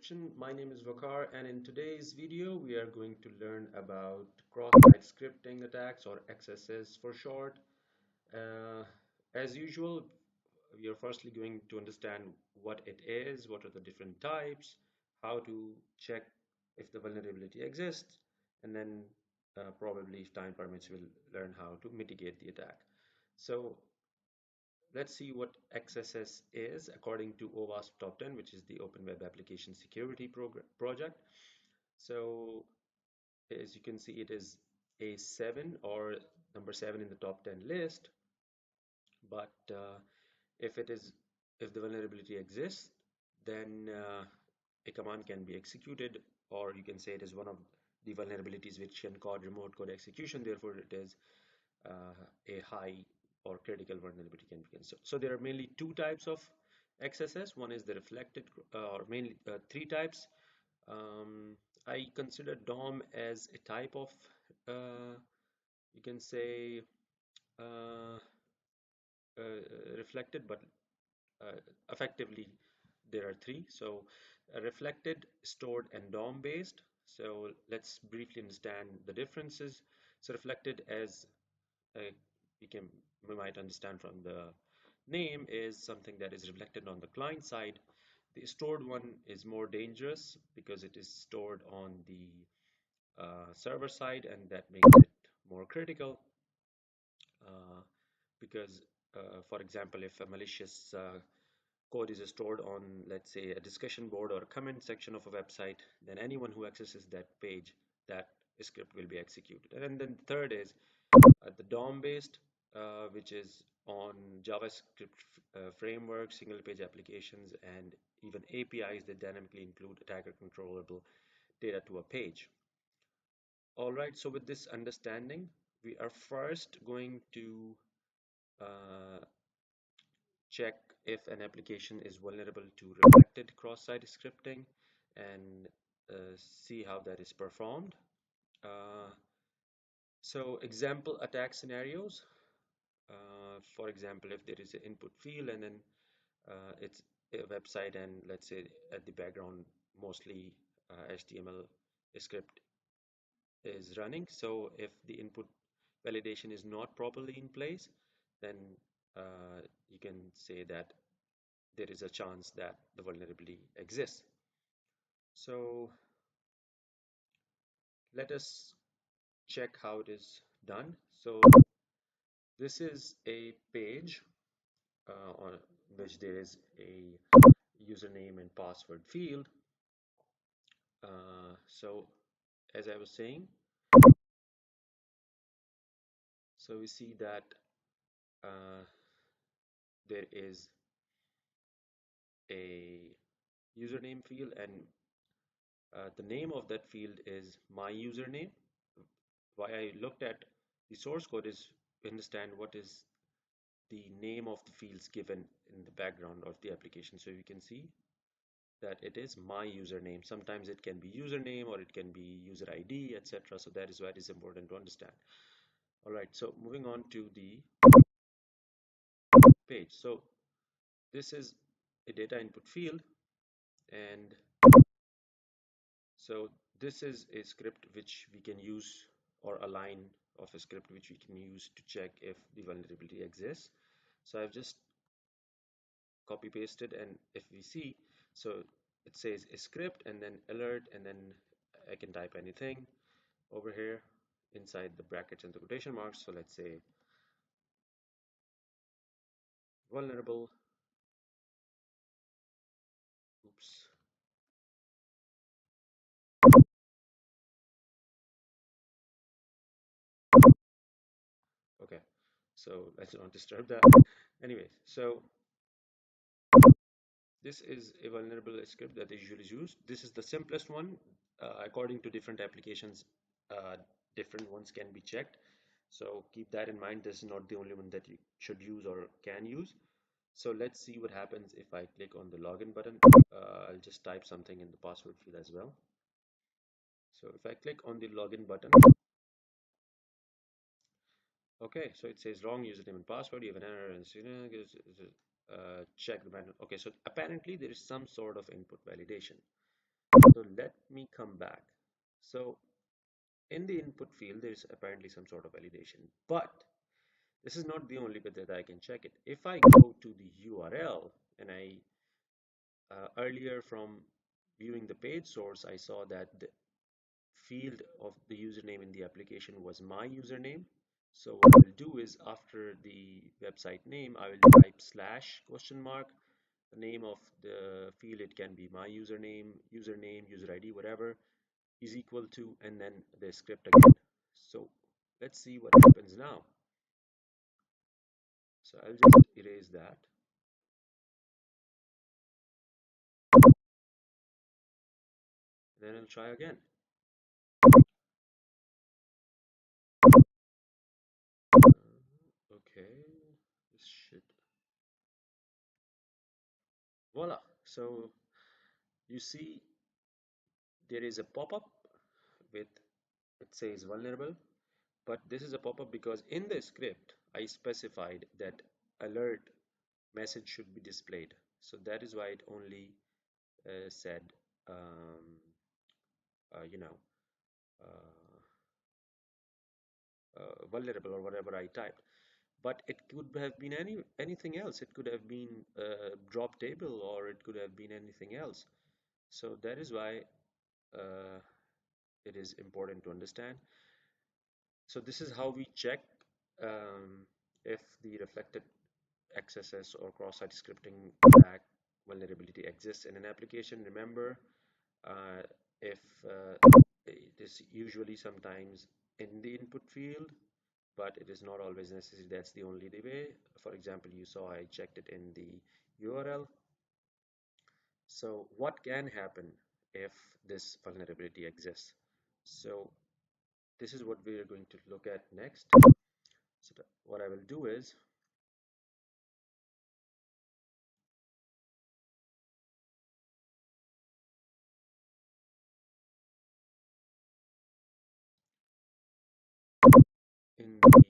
introduction. My name is Vakar, and in today's video, we are going to learn about cross-site scripting attacks, or XSS for short. Uh, as usual, we are firstly going to understand what it is, what are the different types, how to check if the vulnerability exists, and then probably, if time permits, we'll learn how to mitigate the attack. So let's see what XSS is according to OWASP Top 10, which is the Open Web Application Security Project. So as you can see, it is a 7 or number 7 in the top 10 list. But if the vulnerability exists, then a command can be executed, or you can say it is one of the vulnerabilities which can cause remote code execution. Therefore, it is a high or critical vulnerability can be considered. So there are mainly two types of XSS. One is the reflected, or mainly three types. I consider DOM as a type of, you can say, uh, reflected, but effectively there are three. So reflected, stored, and DOM based. So let's briefly understand the differences. So reflected, as uh, we might understand from the name, is something that is reflected on the client side. The stored one is more dangerous because it is stored on the server side, and that makes it more critical uh, because, for example, if a malicious code is stored on, let's say, a discussion board or a comment section of a website, then anyone who accesses that page, that script will be executed. And then the third is the DOM based, which is on JavaScript framework, single page applications, and even APIs that dynamically include attacker controllable data to a page. All right, so with this understanding, we are first going to uh, check if an application is vulnerable to reflected cross-site scripting and see how that is performed. Uh, so example attack scenarios. For example, if there is an input field and then it's a website, and let's say at the background mostly HTML script is running. So if the input validation is not properly in place, then you can say that there is a chance that the vulnerability exists. So let us check how it is done. So this is a page on which there is a username and password field. So as I was saying, so we see that uh, there is a username field, and the name of that field is my username. Why I looked at the source code is to understand what is the name of the fields given in the background of the application. So you can see that it is my username. Sometimes it can be username or it can be user ID, etc. So that is why it is important to understand. All right, so moving on to the page. So this is a data input field, and so this is a script which we can use, or a line of a script which we can use to check if the vulnerability exists. So I've just copy pasted, and if we see, so it says a script and then alert, and then I can type anything over here inside the brackets and the quotation marks. So let's say vulnerable, oops, okay, so let's not disturb that. Anyways, so this is a vulnerable script that is usually used. This is the simplest one. According to different applications, different ones can be checked. So keep that in mind. This is not the only one that you should use or can use. So let's see what happens if I click on the login button. I'll just type something in the password field as well. So if I click on the login button, okay, so it says wrong username and password. You have an error, and check the button. Okay, so apparently there is some sort of input validation. So let me come back. So in the input field, there's apparently some sort of validation, but this is not the only way that I can check it. If I go to the URL and I earlier from viewing the page source, I saw that the field of the username in the application was my username. So what I will do is after the website name, I will type slash question mark, the name of the field. It can be my username, user ID, whatever is equal to, and then the script again. So let's see what happens now. So I'll just erase that. Then I'll try again. Okay, this should, voila. So you see there is a pop-up with, it says vulnerable, but this is a pop-up because in the script I specified that alert message should be displayed. So that is why it only said um, you know uh, vulnerable or whatever I typed. But it could have been anything else. It could have been a drop table, or it could have been anything else. So that is why uh, it is important to understand. So this is how we check if the reflected XSS or cross-site scripting attack vulnerability exists in an application. Remember, uh, if it is usually sometimes in the input field, but it is not always necessary. That's the only way. For example, you saw I checked it in the URL. So what can happen if this vulnerability exists? So this is what we are going to look at next. So what I will do is in the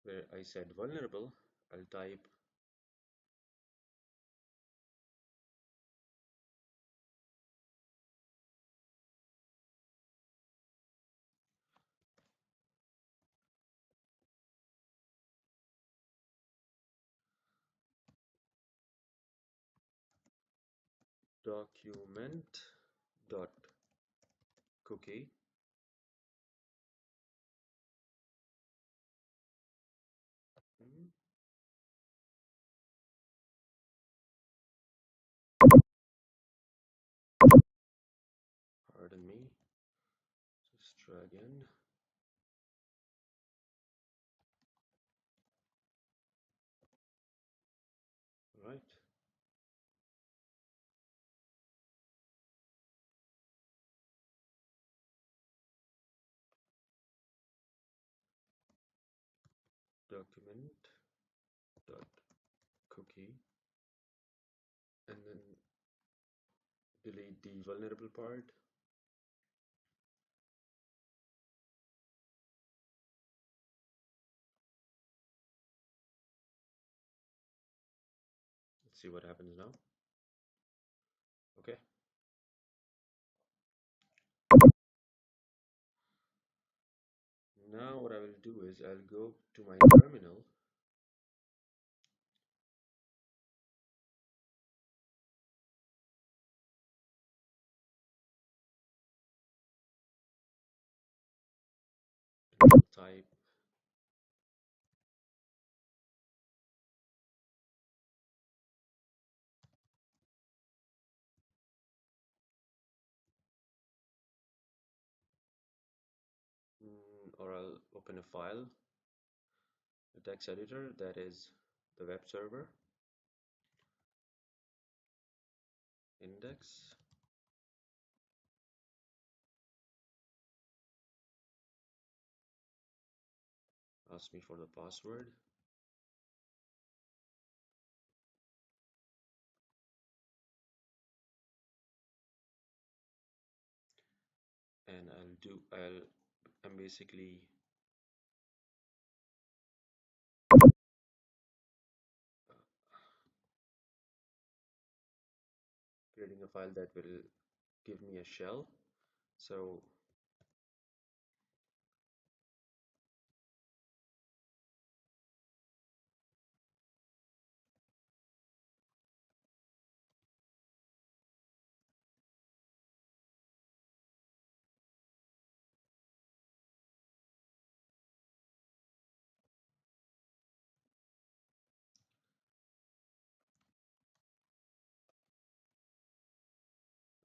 where I said vulnerable, I'll type document dot cookie. Hmm, pardon me. Just try again. Right. Document dot cookie, and then delete the vulnerable part. Let's see what happens now. Okay. Now what I will do is I'll go to my terminal and I'll type or I'll open a file, a text editor, that is the web server index, ask me for the password, and I'm basically creating a file that will give me a shell. So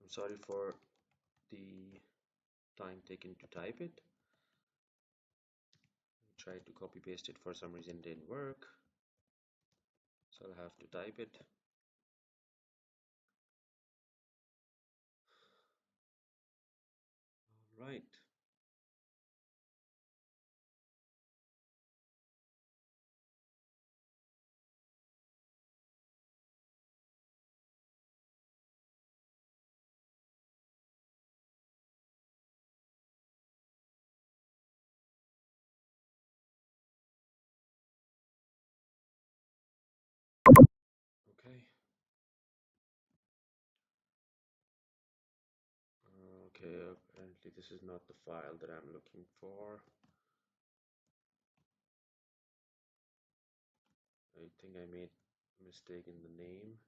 I'm sorry for the time taken to type it. I tried to copy paste it, for some reason it didn't work, so I'll have to type it. All right. Okay. Okay, apparently this is not the file that I'm looking for. I think I made a mistake in the name.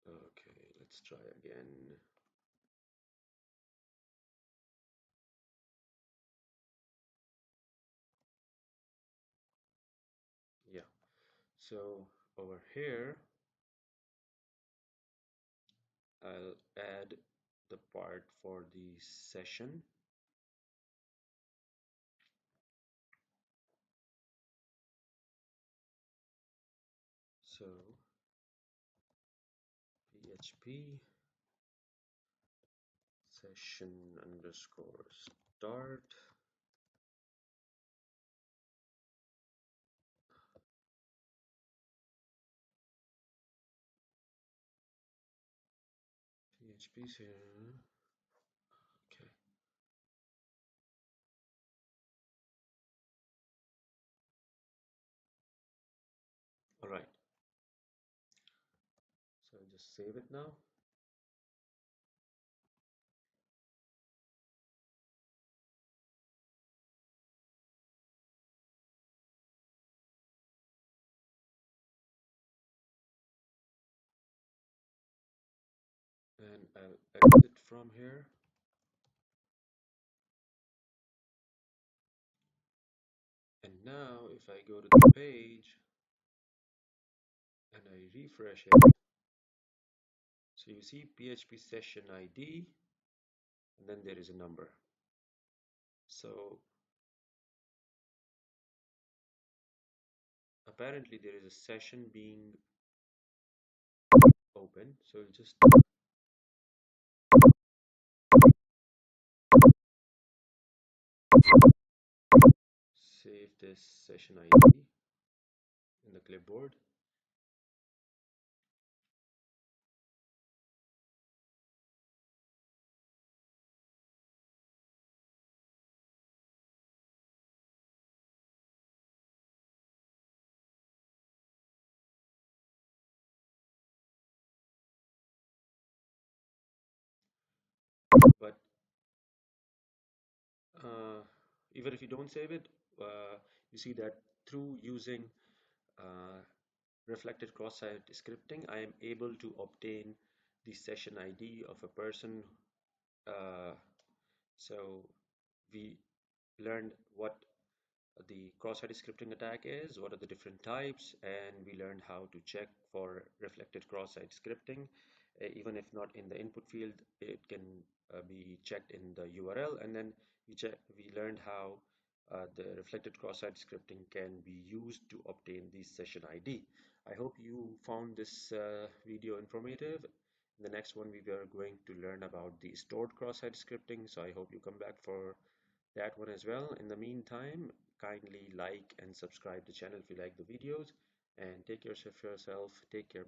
Okay, let's try again. Yeah, so over here, I'll add the part for the session. So PHP session underscore start. PHP session. Okay. All right. So I'll just save it now. And I'll exit from here. And now if I go to the page and I refresh it, so you see PHP session ID, and then there is a number. So apparently there is a session being open. So we'll just save this session ID in the clipboard. But uh, even if you don't save it, you see that through using uh, reflected cross-site scripting, I am able to obtain the session ID of a person. Uh, so we learned what the cross-site scripting attack is, what are the different types, and we learned how to check for reflected cross-site scripting. Even if not in the input field, it can be checked in the URL, and then we learned how the reflected cross-site scripting can be used to obtain the session ID. I hope you found this video informative. In the next one, we are going to learn about the stored cross-site scripting, so I hope you come back for that one as well. In the meantime, kindly like and subscribe the channel if you like the videos, and take care of yourself. Take care.